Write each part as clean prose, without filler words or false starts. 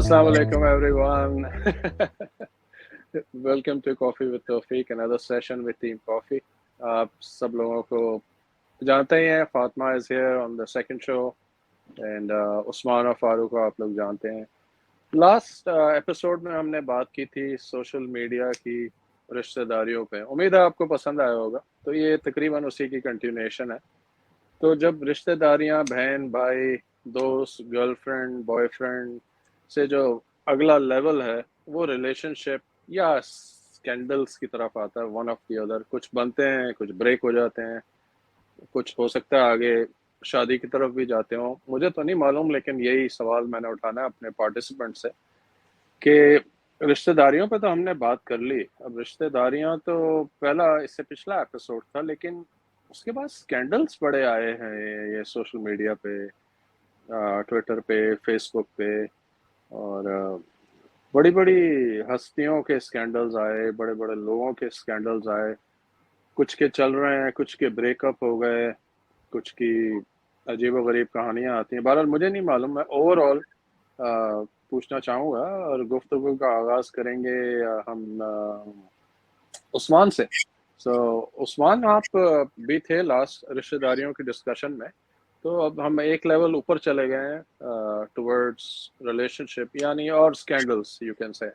Assalamu alaikum everyone. Welcome to Coffee with Tawfiq, another session with Team Coffee. आप सब लोगों को जानते ही हैं, Fatima is here on the second show and Usman और फारूक को आप लोग जानते हैं. लास्ट एपिसोड में हमने बात की थी सोशल मीडिया की रिश्तेदारियों पे. उम्मीद है आपको पसंद आया होगा. तो ये तकरीबन उसी की कंटिन्यूएशन है. तो जब रिश्तेदारियां बहन भाई दोस्त गर्लफ्रेंड बॉयफ्रेंड से जो अगला लेवल है वो रिलेशनशिप या स्कैंडल्स की तरफ आता है, वन ऑफ द अदर. कुछ बनते हैं, कुछ ब्रेक हो जाते हैं, कुछ हो सकता है आगे शादी की तरफ भी जाते हो. मुझे तो नहीं मालूम, लेकिन यही सवाल मैंने उठाना है अपने पार्टिसिपेंट से कि रिश्तेदारियों पे तो हमने बात कर ली. अब रिश्तेदारियां तो पहला इससे पिछला एपिसोड था, लेकिन उसके बाद स्कैंडल्स बड़े आए हैं ये सोशल मीडिया पे, ट्विटर पे, फेसबुक पे, और बड़ी बड़ी हस्तियों के स्कैंडल्स आए, बड़े बड़े लोगों के स्कैंडल्स आए. कुछ के चल रहे हैं, कुछ के ब्रेकअप हो गए, कुछ की अजीबोगरीब कहानियां आती हैं. बहरहाल मुझे नहीं मालूम. मैं ओवरऑल पूछना चाहूँगा और गुफ्तगू का आगाज करेंगे हम उस्मान से. सो उस्मान, आप भी थे लास्ट रिश्तेदारियों की डिस्कशन में, तो अब हम एक लेवल ऊपर चले गए हैं टुवर्ड्स रिलेशनशिप यानी और स्कैंडल्स यू कैन से.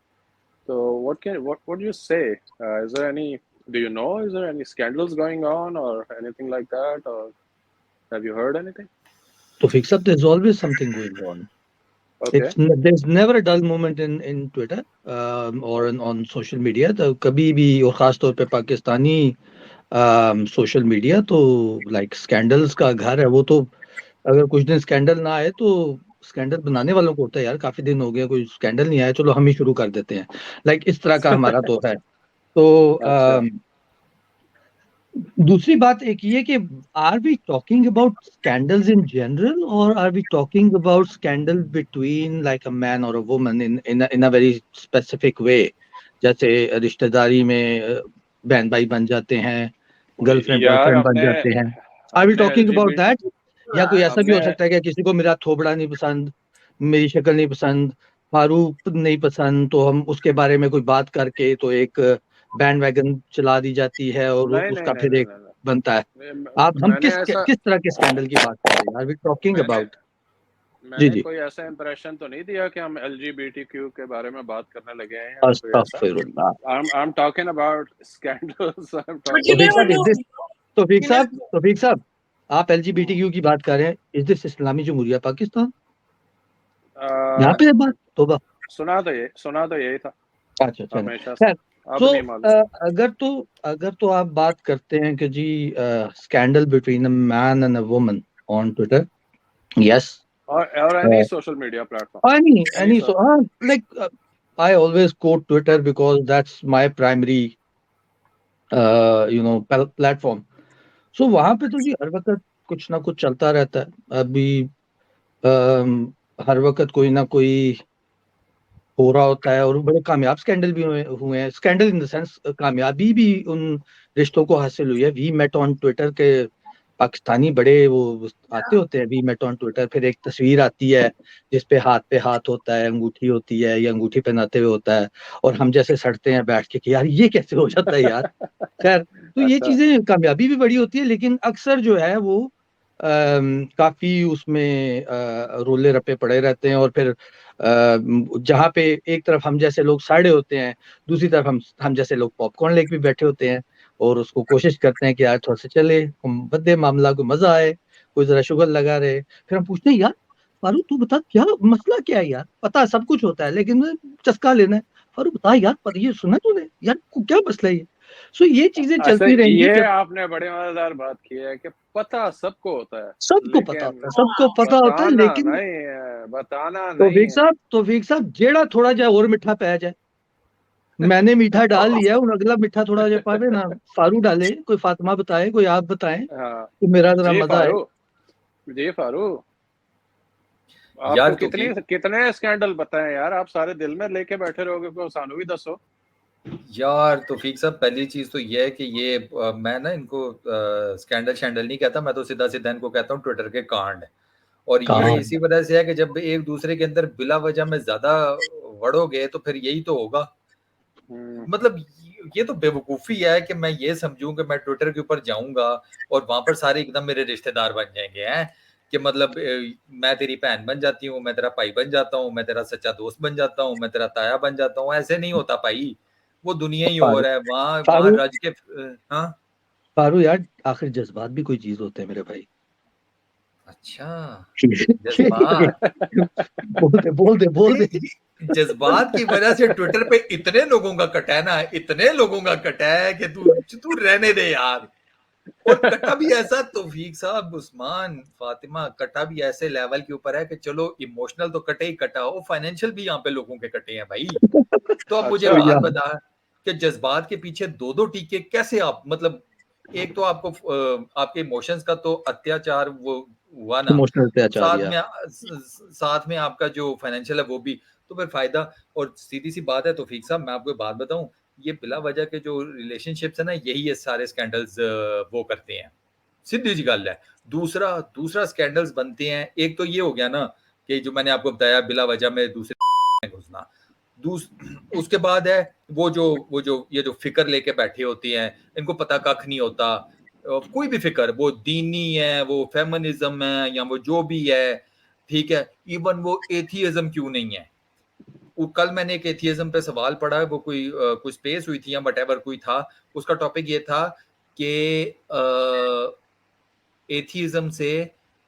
तो what do you say? Is there any, do you know, is there any scandals going on or anything like that, or have you heard anything? So fix up, there's always something going on. Okay. There's never a dull moment in Twitter or on social media. तो कभी भी, और खास तौर पे Pakistani social media तो like scandals का घर है. वो तो अगर कुछ दिन स्कैंडल ना आए तो स्कैंडल बनाने वालों को होता है यार, काफी दिन हो गया कोई स्कैंडल नहीं आया, चलो हम ही शुरू कर देते हैं. लाइक इस तरह का हमारा तो है. तो दूसरी बात एक ये कि are we talking about scandals in general और are we talking about scandal between like a man और a woman in a very specific way. जैसे रिश्तेदारी में बहन भाई बन जाते हैं, गर्लफ्रेंड बॉयफ्रेंड बन जाते हैं. Are we talking about that? या कोई ऐसा भी हो सकता है कि किसी को मेरा थोबड़ा नहीं पसंद, मेरी शक्ल नहीं पसंद, फारूक नहीं पसंद, तो हम उसके बारे में कोई बात करके तो एक बैंड वैगन चला दी जाती है और उसका फिर एक बनता है. हम किस तरह के स्कैंडल की बात कर रहे हैं? Are we talking about? मैंने कोई ऐसा इंप्रेशन तो नहीं दिया कि हम LGBTQ के बारे में बात करने लगे हैं. I'm talking about scandals. तौफीक साहब, आप LGBTQ की बात कर रहे हैं. इज दिस इस्लामी जमहूरिया पाकिस्तान? यहाँ पे बात तोबा. सुना तो यही था. अच्छा. तो अगर तो आप बात करते हैं कि जी scandal between a man and a woman on Twitter, yes, or any social media platform, any so like I always quote Twitter because that's my primary platform. So वहां पे तो जी हर वक्त कुछ ना कुछ चलता रहता है. अभी हर वक्त कोई ना कोई हो रहा होता है और बड़े कामयाब स्कैंडल भी हुए हैं. स्कैंडल इन द सेंस कामयाबी भी उन रिश्तों को हासिल हुई है. वी मेट ऑन ट्विटर के पाकिस्तानी बड़े वो आते होते हैं, वी मेट ऑन ट्विटर. फिर एक तस्वीर आती है जिसपे हाथ होता है, अंगूठी होती है या अंगूठी पहनाते हुए होता है, और हम जैसे सड़ते हैं बैठ के कि यार ये कैसे हो जाता है यार. खैर, तो ये चीजें कामयाबी भी बड़ी होती है, लेकिन अक्सर जो है वो काफी उसमें रोले रप्पे पड़े रहते हैं. और फिर जहाँ पे एक तरफ हम जैसे लोग साड़े होते हैं, दूसरी तरफ हम जैसे लोग पॉपकॉर्न लेके भी बैठे होते हैं और उसको कोशिश करते हैं कि यार थोड़ा सा चले, हम बदले मामला को मजा आए, कोई जरा शुगर लगा रहे. फिर हम पूछते हैं यार फारूक तू बता क्या मसला क्या है यार, पता सब कुछ होता है लेकिन चस्का लेना है. फारूक बता यार, पर ये सुना तूने यार क्या मसला है ये. सो ये चीजें चलती रहेंगी. ये आपने बड़े मजेदार बात की है कि पता सबको होता है, सबको पता होता है लेकिन बताना नहीं. तौफीक साहब जेड़ा थोड़ा जा और मिठा पै जाए. मैंने मीठा डाल लिया, उन अगला मीठा थोड़ा जा पावे ना. फारूक डाले, कोई फातिमा बताए, कोई आप बताएं तो मेरा जरा मजा आए. जी फारूक, आपको कितने स्कैंडल बताएं यार? आप सारे दिल में लेके बैठे रहोगे, को सानू भी दसो यार. तौफीक साहब, पहली चीज तो ये है कि ये मैं ना इनको स्कैंडल नहीं कहता, मैं तो सीधा इनको कहता हूँ ट्विटर के कांड. और कहाँ? ये इसी वजह से है कि जब एक दूसरे के अंदर बिला वजह में ज्यादा बढ़ोगे तो फिर यही तो होगा। मतलब ये तो बेवकूफी है कि मैं ये समझूं कि मैं ट्विटर के ऊपर जाऊंगा और वहां पर सारे एकदम मेरे रिश्तेदार बन जाएंगे हैं कि मतलब मैं तेरी बहन बन जाती हूँ, मैं तेरा भाई बन जाता हूँ, मैं तेरा सच्चा दोस्त बन जाता हूँ, मैं तेरा ताया बन जाता हूँ। ऐसे नहीं होता भाई, वो दुनिया ही और है। वहां वहां फारू रज के हाँ फारू यार, आखिर जज्बात भी कोई चीज होते हैं मेरे भाई। अच्छा जज्बात बोल दे। जज्बात की वजह से ट्विटर पे इतने लोगों का कटा है ना, इतने लोगों का कटा है कि तू तू रहने दे यार। और कटा भी ऐसा, तौफीक साहब, उस्मान, फातिमा, कटा भी ऐसे लेवल के ऊपर है कि चलो इमोशनल तो कटे ही कटा हो, फाइनेंशियल भी यहाँ पे लोगों के कटे हैं भाई। तो अब मुझे अच्छा। बात यार बता कि जज्बात के पीछे दो दो टीके कैसे आप, मतलब एक तो आपको आपके इमोशंस का तो अत्याचार वो हुआ ना, इमोशनल अत्याचार साथ यार। में साथ में आपका जो फाइनेंशियल है वो भी, तो फिर फायदा। और सीधी सी बात है तौफीक साहब, मैं आपको एक बात बताऊं, ये बिला वजह के जो रिलेशनशिप्स है ना, यही ये सारे स्कैंडल्स वो करते हैं। सीधी सी गल है। दूसरा दूसरा स्कैंडल्स बनते हैं, एक तो ये हो गया ना कि जो मैंने आपको बताया बिला वजह में दूसरे घुसना। उसके बाद है वो जो ये जो फिक्र लेके बैठे होती हैं, इनको पता कख नहीं होता। कोई भी फिक्र, वो दीनी है, वो फेमिनिज्म है, या वो जो भी है, ठीक है, इवन वो एथियज्म क्यों नहीं है। कल मैंने एक एथियज्म पे सवाल पढ़ा, वो कोई स्पेस हुई थी या वटेवर कोई था, उसका टॉपिक ये था कि एथियज्म से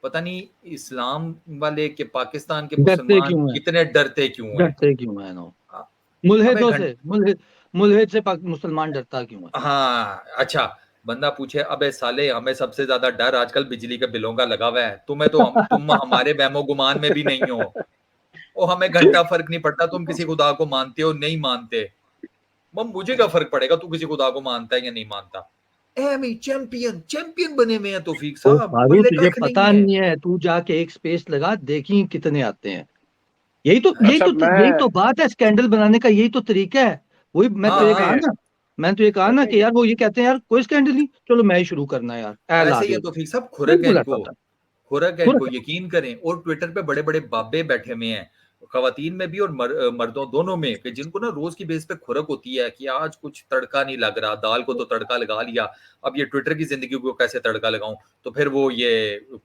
पता नहीं इस्लाम वाले के पाकिस्तान के डरते मुसलमान क्यों है? कितने डरते क्यों हैं। डरते क्यों है? नो, अ, हमें मुल्हिदों घंट से मुल्हिद से मुसलमान डरता क्यों है? हाँ अच्छा, बंदा पूछे अबे साले, हमें सबसे ज्यादा डर आजकल बिजली के बिलों का लगा हुआ है, तुम्हें तो तुम हमारे वहमो गुमान में भी नहीं हो। और हमें घंटा फर्क नहीं पड़ता तुम किसी खुदा को मानते हो नहीं मानते। मुझे क्या फर्क पड़ेगा तू किसी खुदा को मानता है या नहीं मानता। एमी चैंपियन चैंपियन बने हुए हैं तौफीक ओ साहब, फारू, पल्ले तुझे कख नहीं पता है। नहीं है? तू जाके एक स्पेस लगा, देखी कितने आते हैं। अच्छा यही मैं तो बात है स्कैंडल बनाने का, यही तो तरीका है। वही हाँ हाँ मैंने तो ये कहा लेट ना मी कि यार वो ये कहते हैं यार कोई स्कैंडल नहीं, चलो मैं ही शुरू करना है यार, ला ऐसे ही दे है उधर। तौफीक साहब, खुरक है बिल्कुल ऐसा इनको, होता है। खुरक है खुद इनको, यकीन करें। और ट्विटर पे बड़े बड़े बाबे बैठे हुए हैं, खवातीन में भी और मर्दों दोनों में, कि जिनको ना रोज की बेस पे खुरक होती है कि आज कुछ तड़का नहीं लग रहा, दाल को तो तड़का लगा लिया, अब ये ट्विटर की जिंदगी को कैसे तड़का लगाऊं। तो फिर वो ये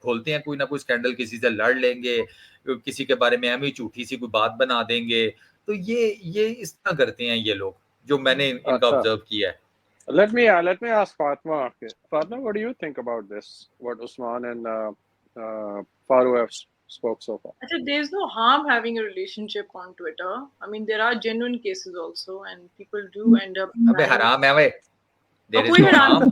खोलते हैं कोई ना कोई स्कैंडल, किसी से लड़ लेंगे, किसी के बारे में एम ही झूठी सी कोई बात बना देंगे। तो ये इस तरह करते हैं ये लोग, जो मैंने इनका अच्छा, ऑब्जर्व किया है। let me ask Fatma. Okay. Fatma, what do you think about this? What Usman and Faru have spoke so far? Actually, there's no harm having a relationship on Twitter. I mean, there are genuine cases also, and people do end up अबे marrying. हराम है वे, और there is कोई no हराम harm,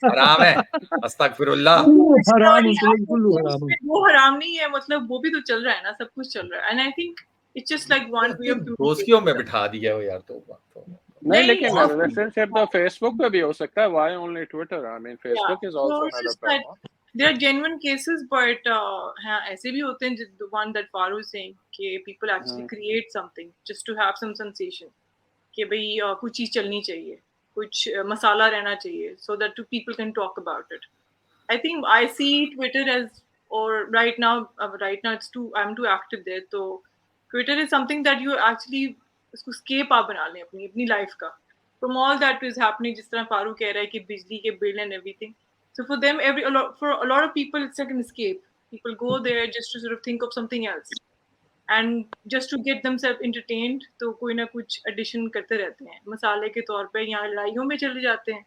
हराम है, अस्तगफिरुल्लाह। हराम नहीं, उतरे, आप कुल्लू हराम। उसमें वो हराम नहीं है, मतलब वो भी तो चल रहा है ना, सब कुछ चल रहा है। And I think it's just like one way of दोस्तियों में कम्युनिकेशन। बिठा दिया हो यार, तो नहीं, नहीं, लेकिन रिलेशनशिप तो फेसबुक पे भी हो सकता है. Why only Twitter? I mean, yeah, Facebook is so also it's another just that platform. there are genuine cases, but हाँ, ऐसे भी होते हैं, the one that Faru is saying कि people actually create something just to have some sensation, कि भाई कुछ चीज चलनी चाहिए, कुछ मसाला रहना चाहिए, so that two people can talk about it. I think I see Twitter as, or right now I'm too active there. So Twitter is something that you actually उसको escape आप बना लें अपनी life का, from all that is happening, जिस तरह फारूक कह रहा है कि बिजली के bill and everything. So for them, for a lot of people, it's like an escape. People go there just to sort of think of something else, and just to get themselves entertained, तो कोई ना कुछ addition करते रहते हैं मसाले के तौर पे, या लड़ाइयों में चले जाते हैं,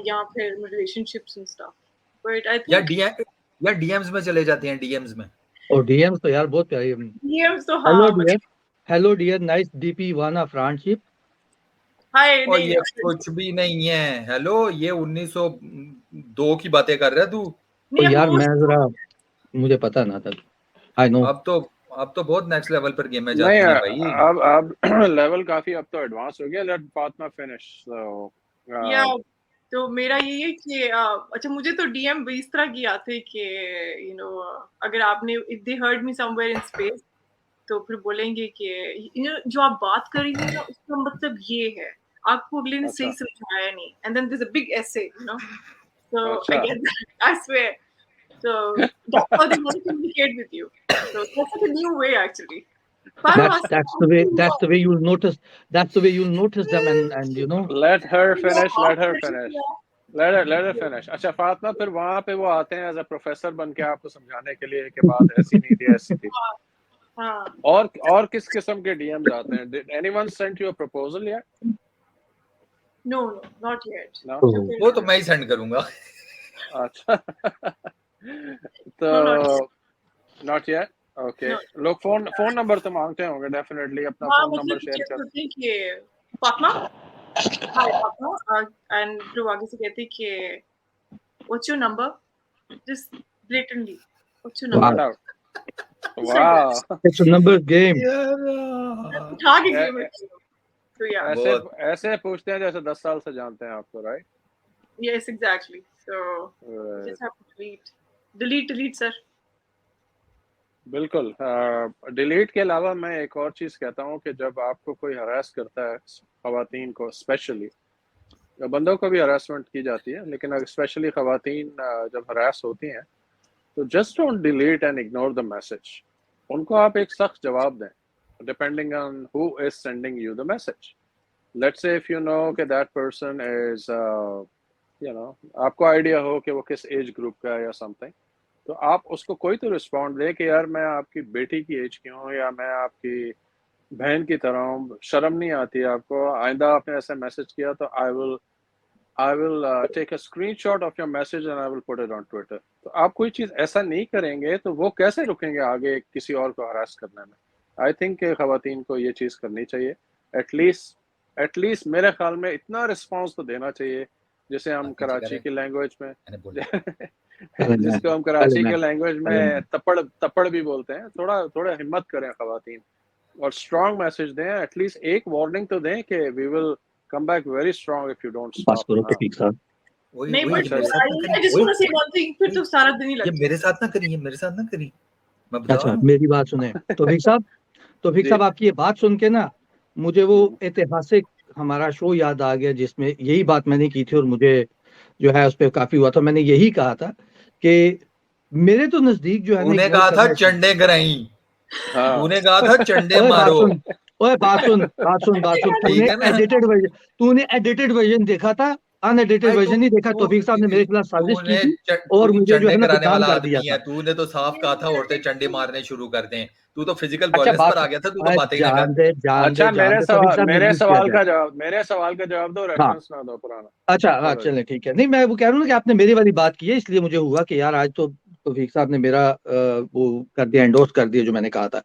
या फिर relationships and stuff. But I या think डीएम्स में चले जाते हैं, डीएम्स में। और डीएम्स तो यार बहुत प्यारी। DMs तो हेलो हाँ, dear, hello dear, nice DP wanna friendship. Hi और नहीं, ये कुछ भी नहीं है। हेलो, ये 1902 की बातें कर रहा है तू। ओ नहीं यार हो मैं जरा, मुझे पता ना था। I know. अब तो अब तो बहुत नेक्स्ट लेवल पर गेमें नहीं, जाती हैं भाई। अब लेवल काफी अब तो एडवांस हो गया. Let Fatma finish. So, या तो मेरा यही है कि अच्छा, मुझे तो डीएम इस तरह की आते कि अगर आपने, if they heard me somewhere in space, तो फिर बोलेंगे कि जो आप बात कर रही हो ना, उसका मतलब ये है, आपको अगले ने सही अच्छा, समझाया नहीं, and then there is a big essay, so I अच्छा. Get that, I swear. So that's how they want to communicate with you. So that's like a new way, actually. Faru has That's the way you'll notice. That's the way you'll notice them, and you know. Let her finish. Let her finish. Let her finish. अच्छा फातिमा, फिर वहाँ पे वो आते हैं as a professor बन के आपको समझाने के लिए कि बात ऐसी नहीं थी, ऐसी थी. हाँ. और किस किस्म के डीएम्स आते हैं? Did anyone sent you a proposal yet? No, not yet. No. वो तो मैं ही सेंड करूंगा. अच्छा. तो No, not yet. Okay. No. लोग फोन नंबर तो मांगते होंगे डेफिनेटली, अपना हाँ, फोन नंबर शेयर कर. कहते हैं कि फातिमा, हाय फातिमा, and फिर आगे से कहते हैं कि what's your number? Just blatantly, what's your number? Wow. Wow. It's a number game. उठा के Yeah, give it to you. So yeah, ऐसे पूछते हैं जैसे 10 साल से जानते हैं आपको, right? yes, exactly. So you just have to delete, sir. बिल्कुल. डिलीट के अलावा मैं एक और चीज़ कहता हूँ कि जब आपको कोई हरास करता है, ख़वातीन को स्पेशली, बंदों को भी हरासमेंट की जाती है, लेकिन स्पेशली ख़वातीन जब हरास होती हैं तो just don't delete and ignore the message. उनको आप एक सख्त जवाब दें depending on who is sending you the message. Let's say if you know कि that person is you know, आपको आइडिया हो कि वो किस एज ग्रुप का है या समथिंग, तो आप उसको कोई तो रिस्पॉन्ड दे कि यार मैं आपकी बेटी की एज की हूँ या मैं आपकी बहन की तरह हूँ, शर्म नहीं आती आपको, आइंदा आपने ऐसा मैसेज किया तो I will take a screenshot of your message and I will put it on Twitter. तो आप कोई चीज़ ऐसा नहीं करेंगे तो वो कैसे रुकेंगे आगे किसी और को हरास करने में. आई थिंक कि ख़वातीन को ये चीज़ करनी चाहिए. एटलीस्ट मेरे ख्याल में इतना रिस्पांस तो देना चाहिए जैसे हम कराची की लैंग्वेज में जिसको हम कराची के लैंग्वेज में तपड़ भी बोलते हैं. थोड़ा हिम्मत करें ख़वातीन और स्ट्रॉन्ग मैसेज दें. एटलीस्ट एक वार्निंग तो दें कि we will come back very strong if you don't stop. ठीक साहब. नहीं, but I just want to say one thing, फिर तो सारा दिन ही लगता है. ये मेरे साथ ना करिए. मैं बता अच्छा, मेरी बात सुने. तौफीक साहब आपकी ये बात सुन के ना मुझे वो ऐतिहासिक हमारा शो याद आ गया जिसमें यही बात मैंने की थी और मुझे जो है उस पर काफी हुआ था. मैंने यही कहा था कि मेरे तो नजदीक जो है उन्हें कहा था चंडे कराई. तूने कहा था चंडे मारो. ओए बात सुन तूने एडिटेड वर्जन देखा था, अनएडिटेड वर्जन नहीं देखा. तौफीक साहब ने मेरे खिलाफ साजिश की थी और मुझे जो है ना बदनाम कर दिया था. तूने तो साफ कहा था औरतें चंडे मारने शुरू कर दें. तू तो फिजिकल वायलेंस पर आ गया था. तू तो बातें ही ना कर. अच्छा, मेरे सवाल का जवाब दो, रेफरेंस ना दो पुराना. अच्छा चलें ठीक है. नहीं, मैं वो कह रहा हूँ कि आपने मेरी वाली बात की है इसलिए मुझे हुआ कि यार आज तो तौफीक साहब ने मेरा वो कर दिया, एंडोर्स कर दिया जो मैंने कहा था.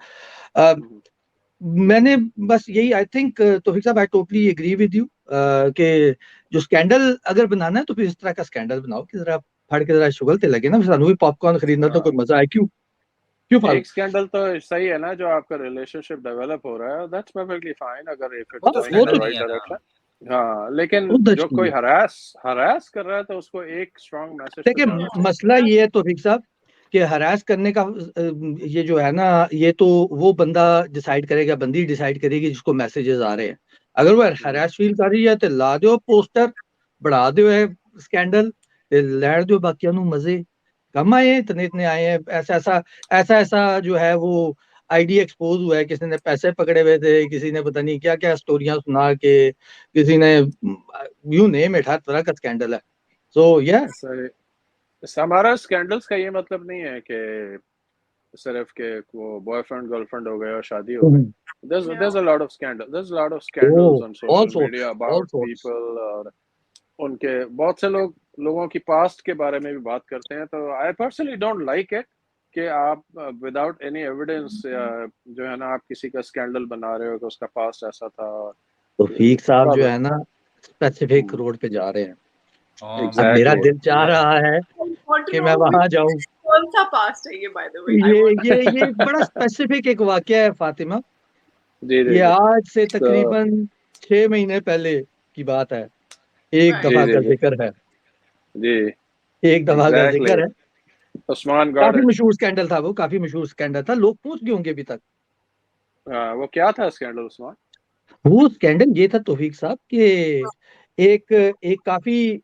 मैंने बस यही, आई थिंक तौफीक साहब, I totally agree with you कि जो स्कैंडल अगर बनाना है तो फिर इस तरह का स्कैंडल बनाओ कि जरा फड़ के जरा शुगलते लगे ना. सानू भी पॉपकॉर्न खरीदना तो कोई मजा है. क्यों एक स्कैंडल तो सही है ना जो आपका रिलेशनशिप डेवलप हो रहा है, दैट्स परफेक्टली फाइन अगर if it's going in the right direction. हाँ, लेकिन जो कोई हरास कर रहा है तो उसको एक स्ट्रांग मैसेज. देखिए मसला ये है तौफीक साहब कि हरास करने का ये जो है ना, ये तो वो बंदा डिसाइड करेगा, बंदी डिसाइड करेगी जिसको मैसेजेस आ रहे हैं. अगर वो हरास फील कर रही है तो ला दो पोस्टर, बढ़ा दो है स्कैंडल, लैर दो बाकियों नु मजे. कम आए इतने आए हैं. ऐसा जो है वो आईडी एक्सपोज हुआ है. किसी ने पैसे पकड़े हुए थे, किसी ने पता नहीं क्या क्या स्टोरियां सुना के, किसी ने यू नेम इट, हर तरह का स्कैंडल है. सो यस हमारा स्कैंडल्स का ये मतलब नहीं है कि सिर्फ के वो बॉयफ्रेंड गर्लफ्रेंड हो गए और शादी हो गई. there's a lot of scandals on social media about people और उनके बहुत से लोगों की पास्ट के बारे में भी बात करते हैं. तो I personally don't like it कि आप विदाउट एनी एविडेंस जो है ना आप किसी का स्कैंडल बना रहे हो कि उसका पास्ट ऐसा था. तो फीक साहब जो है ना स्पेसिफिक रोड पे जा रहे हैं. Exactly. मेरा दिल चाह रहा है कि मैं वहां जाऊं. कौन सा पास्ट है ये बाय द वे? ये बड़ा स्पेसिफिक एक वाकया है फातिमा. जी. ये आज से तकरीबन 6 महीने पहले की बात है. एक दफा का जिक्र है जी. एक दफा का जिक्र है. उस्मान काफी मशहूर स्कैंडल था वो, काफी मशहूर स्कैंडल था. लोग पूछ गए होंगे अभी तक. वो क्या था स्कैंडल उस्मान? वो स्कैंडल ये था तौफीक साहब कि एक काफी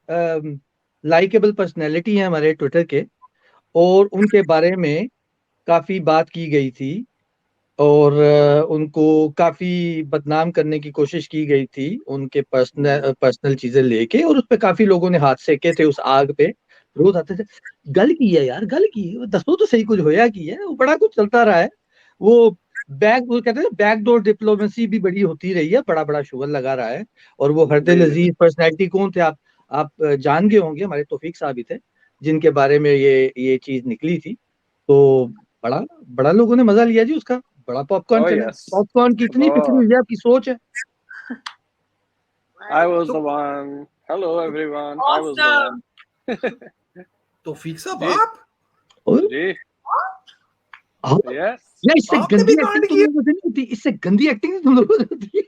लाइकेबल पर्सनैलिटी है हमारे ट्विटर के, और उनके बारे में काफी बात की गई थी और उनको काफी बदनाम करने की कोशिश की गई थी उनके पर्सनल चीजें लेके, और उस पे काफी लोगों ने हाथ सेके थे उस आग पे, रोज आते थे। गल की है यार, गल की है, दसो तो सही कुछ होया की है, वो बड़ा कुछ चलता रहा है। वो कहते हैं बैकडोर डिप्लोमेसी भी बड़ी होती रही है, बड़ा बड़ा शुगर लगा रहा है। और वो हरदिल अजीज पर्सनैलिटी कौन थे, आप जान गए होंगे, हमारे तौफीक साहब ही थे जिनके बारे में ये चीज निकली थी। तो बड़ा बड़ा लोगों ने मजा लिया जी उसका, बड़ा पॉपकॉर्न Oh चला। yes. पॉपकॉर्न की इतनी बिक्री Oh, हुई है, आपकी सोच है। I was तो the one. Hello everyone. I was the Awesome. one. तौफीक साहब जी आप और जी हाँ, yes. यार इससे आपने भी गंदी कांड एक्टिंग तुम किया? लोगों से नहीं होती, इससे गंदी एक्टिंग तुम लोगों से होती है।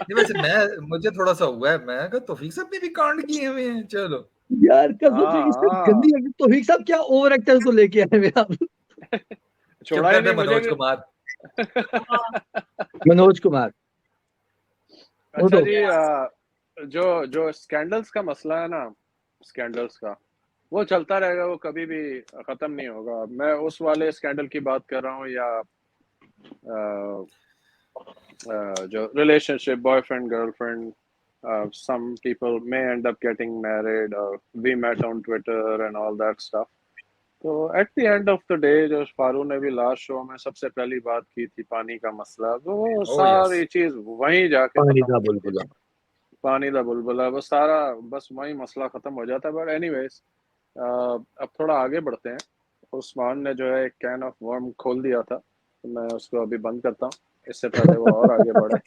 नहीं वैसे मुझे थोड़ा सा हुआ है, मैं कहा तौफीक साहब ने भी कांड किए हुए हैं। चलो यार कसम से इससे हाँ गंदी एक्टिंग, तौफीक साहब क्या ओवर एक्टर्स को लेके आए हुए आप। चुप छोड़ा ही कर दे नहीं मुझे मनोज भी। कुमार। मनोज कुमार वो अच्छा तो जी जो जो स्कैंडल्स का मसला है ना, स्कैंडल्स का वो चलता रहेगा, वो कभी भी खत्म नहीं होगा। मैं उस वाले स्कैंडल की बात कर रहा हूँ या जो relationship boyfriend girlfriend, some people may end up getting married or we met on Twitter and all that stuff. तो at the end of the day जो फारू ने भी लास्ट शो में सबसे पहली बात की थी पानी का मसला, तो वो ओह यस सारी चीज वहीं जाके पानी खत्म का हो जाती है। बुलबुला। पानी का बुलबुला वो सारा बस वहीं मसला खत्म हो जाता है। बट एनीवेज अब थोड़ा आगे बढ़ते हैं। उस्मान ने जो है एक कैन ऑफ वर्म खोल दिया था, तो मैं उसको अभी बंद करता हूँ इससे पहले वो और आगे बढ़े।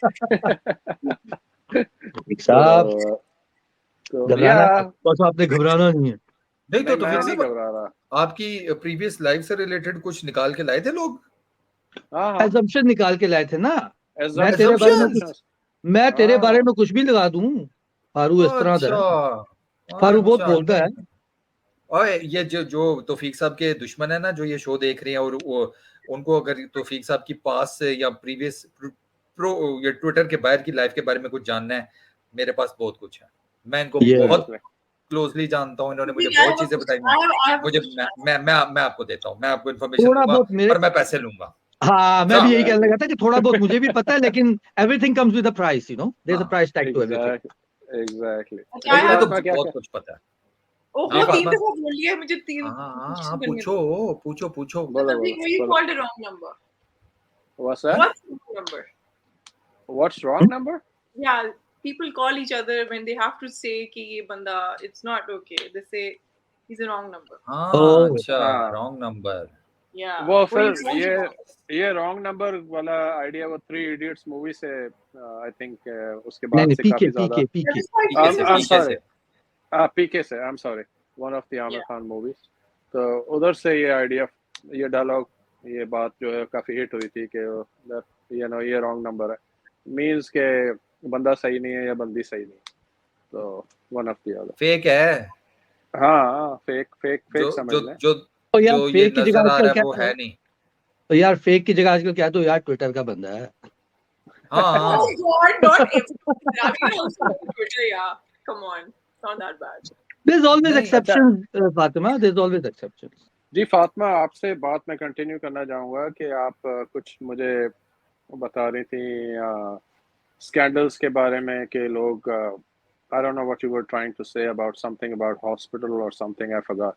तौफीक साहब तो या घबराना, बस आपने घबराना नहीं है। नहीं तो नहीं, मैं तौफीक नहीं साहब घबरा रहा। आपकी प्रीवियस लाइफ से रिलेटेड कुछ निकाल के लाए थे लोग? हाँ हाँ, एजम्पशन निकाल के लाए थे ना। मैं तेरे बारे में Assumptions? कुछ मैं तेरे बारे हाँ में कुछ भी लगा दूं। फारू इस तरह का अच्छा है, फारू बहुत अच्छा बोलता है। नहीं और ये जो तौफीक साहब के दुश्मन है ना, जो ये शो देख रहे हैं और वो उनको अगर तौफीक साहब की पास से या प्रीवियस प्रो ये ट्विटर के बाहर की लाइफ के बारे में कुछ जानना है, मेरे पास बहुत कुछ है। मैं इनको ये बहुत एग्जैक्टली क्लोजली जानता हूँ, इन्होंने मुझे I बहुत have a चीजें बताई question. हैं। I have a मुझे question. मैं आपको देता हूँ, मैं आपको इन्फॉर्मेशन थोड़ा दूंगा बहुत मेरे, पर मैं पैसे लूंगा। हाँ मैं भी यही कहने एग्जैक्टली लगा था कि थोड़ा बहुत मुझे भी पता है, लेकिन everything comes with a price, you know, there is a हाँ price tag to everything. Exactly. Okay, I जी मुझे have तो a फातिमा क्या बहुत क्या कुछ पता है। हाँ ओहो तीन फातिमा, दफा बोल लिया मुझे तीन हाँ क्वेश्चन करने पूछो दो पूछो पूछो। बोलो मतलब बोलो you बोलो। called a wrong number What's that? what's the wrong number What's wrong number? yeah people call each other when they have to say कि ये बंदा it's not okay they say he's a wrong number हाँ ओह अच्छा हाँ, wrong number. yeah वो कोई फिर wrong number ये रॉन्ग नंबर वाला आइडिया वो थ्री इडियट्स मूवी से आई थिंक उसके नहीं बाद नहीं, से पीके काफी ज्यादा। पीके पीके this why पीके से this I am is PK sorry, से पीके से, I am sorry, one of the Aamir yeah Khan movies. तो उधर से ये आइडिया, ये डायलॉग, ये बात जो है काफी हिट हुई थी कि यू नो ये रॉन्ग नंबर है, मींस के बंदा सही नहीं है या बंदी सही नहीं है। तो one of the other. Fake है। हाँ फेक फेक जो फेक समझ जो लें। जो तो यार जो ये फेक की जगह नजर आ आजकल रहा है क्या वो है, है नहीं। तो यार फेक की जगह आजकल क्या है, तो यार ट्विटर का बंदा है। हाँ oh हाँ god not everyone I mean also on Twitter yeah come on it's not that bad there is always नहीं अच्छा exceptions Fatima, there is always exceptions. जी फातिमा, आपसे बात मैं कंटिन्यू करना चाहूँगा कि आप कुछ मुझे बता रही थी स्कैंडल्स के बारे में कि लोग I don't know what you were trying to say about something about hospital or something, I forgot.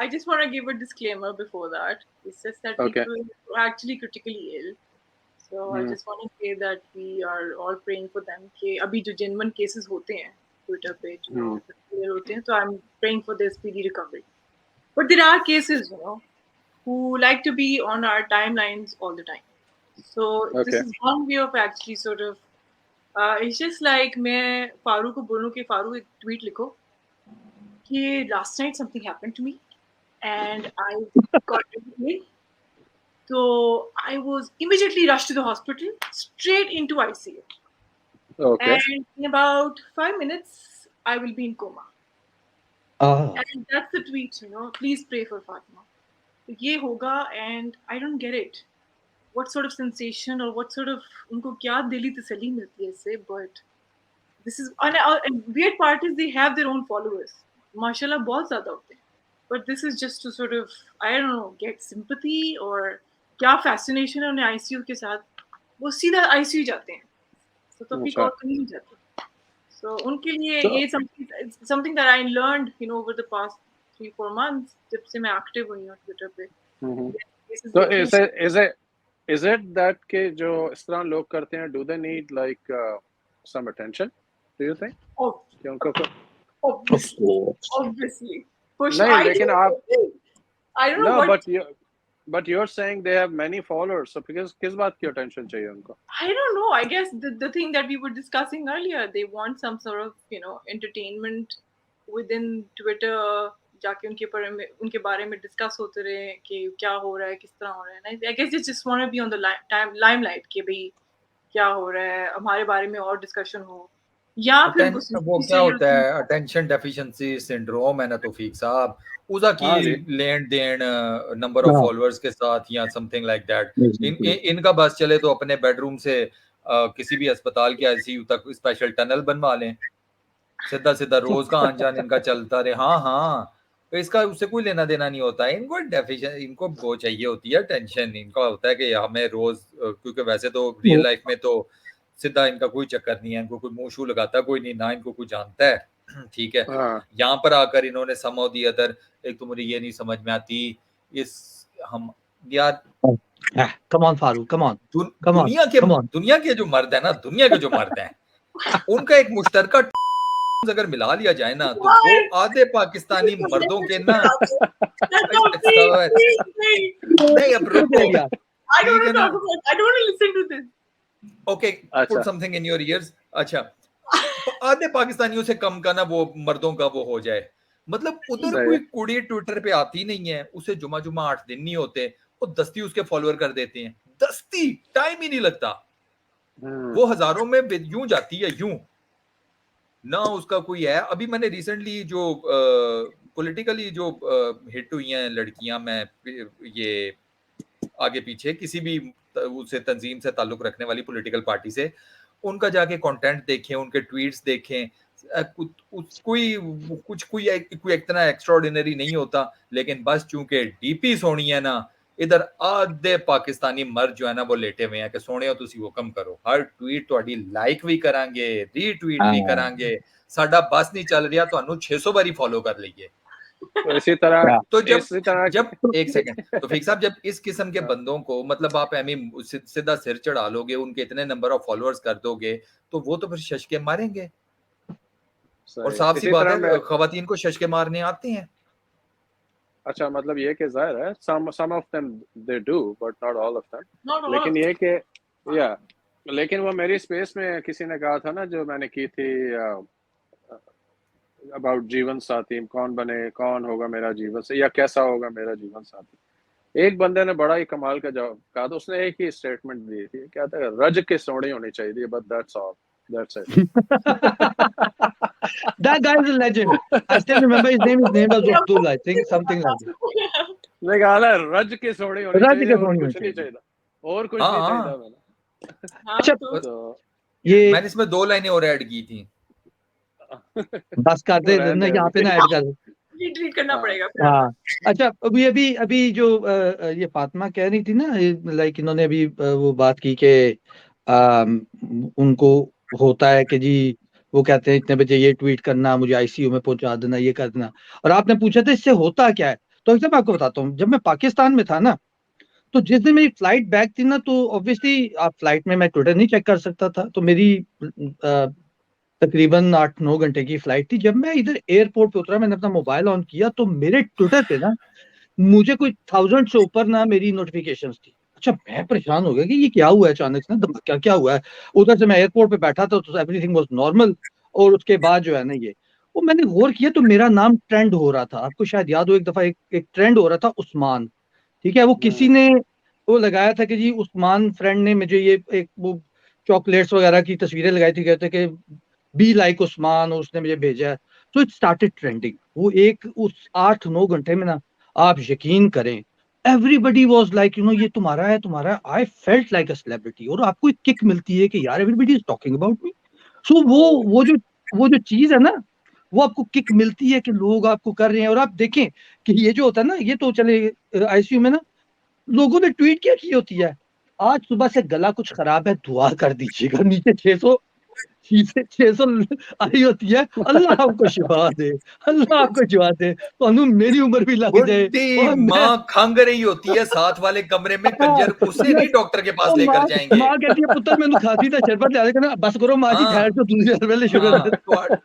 I just want to give a disclaimer before that it's just that Okay. people are actually critically ill so I Hmm. just want to say that we are all praying for them कि अभी जो genuine cases होते हैं Twitter पे जो Hmm. clear होते हैं तो I'm praying for their speedy recovery but there are cases you know who like to be on our timelines all the time so this Okay. is one way of actually sort of it's just like मैं फारू को बोलूँ कि फारू एक tweet लिखो कि last night something happened to me and I got really ill. So I was immediately rushed to the hospital, straight into ICU. Okay. And in about 5 minutes, I will be in coma. And that's the tweet, you know, please pray for Fatima. ये होगा and I don't get it. What sort of sensation or what sort of उनको क्या दिली तसल्ली मिलती है इससे but this is and weird part is they have their own followers. माशाल्लाह बहुत ज़्यादा होते हैं, but this is just to sort of, I don't know, get sympathy or क्या fascination है उन्हें ICU के साथ, वो सीधा ICU जाते हैं, तो कभी अच्छा और कहीं नहीं जाते। So उनके लिए तो ये something that I learned, you know, over the past 3-4 months जब से मैं active हुई हूँ Twitter पे। This is तो देखने is it that के जो इस तरह लोग करते हैं, do they need like some attention, do you think of कि उनको Of course. obviously push. नहीं, I लेकिन आप don't know no what, but you're saying they have many followers, so because किस बात की attention चाहिए उनको? I don't know. I guess the thing that we were discussing earlier, they want some sort of, you know, entertainment within Twitter, जाके उनके बारे में discuss होते रहे कि क्या हो रहा है, किस तरह हो रहा है। I guess they just want to be on the limelight कि भाई क्या हो रहा है, हमारे बारे में और डिस्कशन हो, या फिर वो क्या होता है, अटेंशन डेफिशिएंसी सिंड्रोम है ना तौफीक साहब, उसका हाँ जी। की लेन देन नंबर ऑफ हाँ। फॉलोअर्स के साथ या समथिंग लाइक दैट। Exactly. इनका बस चले तो अपने बेडरूम से किसी भी अस्पताल के आईसीयू तक स्पेशल टनल बनवा लें, सीधा सीधा रोज का आन जान इनका चलता रहे। हाँ हाँ, तो इसका उससे कोई लेना देना नहीं होता है। इनको वो चाहिए होती है टेंशन, इनका होता है कि हमें रोज क्योंकि वैसे तो रियल लाइफ में तो सीधा इनका कोई चक्कर नहीं है, इनको कोई मुंह शू लगाता कोई नहीं, ना इनको कोई जानता है। ठीक है, हाँ यहाँ पर आकर इन्होंने समहाउ दी अदर, एक तो मुझे ये नहीं समझ में आती इस हम यार Come on, Farooq, come on. दुनिया के जो मर्द है ना, दुनिया के जो मर्द हैं उनका एक मुश्तरका अगर मिला लिया जाए ना तो वो आधे पाकिस्तानी मर्दों के ना नहीं अब रुको, I don't want to talk about, I don't want to listen to this. Okay put something in your ears. अच्छा, आधे पाकिस्तानियों से कम का ना वो मर्दों का वो हो जाए, मतलब उधर कोई कुड़ी ट्विटर पे आती नहीं है, उसे जुमा 8 दिन नहीं होते, वो दस्ती उसके फॉलोअर कर देते हैं, दस्ती, टाइम ही नहीं लगता, वो हजारों में यूं जाती है, यूं ना उसका कोई है। अभी मैंने रिसेंटली जो पॉलिटिकली जो हिट हुई हैं लड़कियां, मैं ये आगे पीछे किसी भी उसे तंजीम से ताल्लुक रखने वाली पॉलिटिकल पार्टी से, उनका जाके कंटेंट देखें, उनके ट्वीट्स देखें, कोई इतना एक्स्ट्राऑर्डिनरी नहीं होता, लेकिन बस चूंकि डीपी सोनी है ना, इधर आधे पाकिस्तानी मर्द जो है ना वो लेटे हुए हैं कि सोने हो तुसी हुक्म करो, हर ट्वीट ਤੁਹਾਡੀ लाइक भी करांगे, रीट्वीट भी करांगे, साडा बस नहीं चल रहा ਤੁਹਾਨੂੰ 600 बारी फॉलो कर लीजिए। तो इसी तरह जब एक सेकंड तो फिक साहब, जब इस किस्म के बंदों को मतलब आप सीधा सिर चढ़ा लोगे, उनके इतने नंबर ऑफ फॉलोअर्स कर दोगे, तो वो तो फिर शशके मारेंगे, और साफ सी बात है खवातीन को शशके मारने आते हैं। अच्छा, मतलब ये कि जाहिर है some of them they do but not all of them, लेकिन ये कि लेकिन वो मेरी स्पेस में किसी ने कहा था ना, जो मैंने की थी अबाउट जीवन साथी, कौन बने, कौन होगा मेरा जीवन साथी या कैसा होगा मेरा जीवन साथी, एक बंदे ने बड़ा ही कमाल का जवाब कहा था। उसने एक ही स्टेटमेंट दी थी, क्या था, रज के सोने होनी चाहिए, but that's all, that's it. That guy is a legend. I still remember his name. His name was Abdul, I think, something like that. मैं कहा ना, रज के सोने होनी चाहिए, और कुछ नहीं चाहिए, और कुछ नहीं चाहिए मैंने। अच्छा, तो ये मैंने इसमें 2 लाइनें और ऐड की थी, बस कर दे ना, यहाँ पे ना ऐड कर, रीड करना पड़ेगा। हाँ, अच्छा, अभी जो ये फातिमा कह रही थी ना, लाइक इन्होंने अभी वो बात की कि उनको होता है कि जी वो कहते हैं इतने बजे ये ट्वीट करना, मुझे आईसीयू में पहुंचा देना, ये कर देना, और आपने पूछा था इससे होता क्या है, तो मैं आपको बताता हूँ। जब मैं पाकिस्तान में था ना, तो जिस दिन मेरी फ्लाइट बैक थी ना, तो ऑब्वियसली आप फ्लाइट में मैं ट्विटर नहीं चेक कर सकता था, तो मेरी तकरीबन 8-9 घंटे की फ्लाइट थी। जब मैं इधर एयरपोर्ट पे उतरा, मैंने अपना मोबाइल ऑन किया, तो मेरे ट्विटर पे ना मुझे कोई 1000 से ऊपर ना मेरी नोटिफिकेशंस थी। अच्छा, मैं परेशान हो गया कि ये क्या हुआ है अचानक से, ना क्या हुआ है। उधर से मैं एयरपोर्ट पे बैठा था तो एवरीथिंग वाज नॉर्मल, और उसके बाद जो है ना ये वो मैंने गौर किया तो मेरा नाम ट्रेंड हो रहा था। आपको शायद याद हो, एक दफा एक ट्रेंड हो रहा था उस्मान, ठीक है, वो किसी ने वो लगाया था कि जी उस्मान फ्रेंड ने मुझे ये एक वो चॉकलेट्स वगैरह की तस्वीरें लगाई थी, कहते कि बी लाइक उस्मान, और उसने मुझे भेजा है, तो इट स्टार्टेड ट्रेंडिंग। वो एक उस 8-9 घंटे में ना, आप यकीन करें, everybody was like you know ये तुम्हारा है, तुम्हारा। I felt like a celebrity, और आपको एक किक मिलती है कि यार everybody is talking about me. So वो जो चीज है ना, वो आपको किक मिलती है कि लोग आपको कर रहे हैं। और आप देखें कि ये जो होता है ना, ये तो चले आईसीयू में ना लोगों ने ट्वीट क्या की होती है, आज सुबह से गला कुछ खराब है दुआ कर दीजिएगा, नीचे 600 आई होती है, अल्लाह आपको शिफा दे, अल्लाह आपको शिफा दे, तो मेरी उम्र भी लग जाए बुड्ढी और मैं माँ खंग रही होती है साथ वाले कमरे में, कंजर उसे नहीं डॉक्टर के पास और लेकर जाएंगे। माँ कहती है पुत्र मैंने खांसी दा शरबत लिया देना, बस करो माँ जी, ठहर हाँ जो दूसरी पहले शुगर हाँ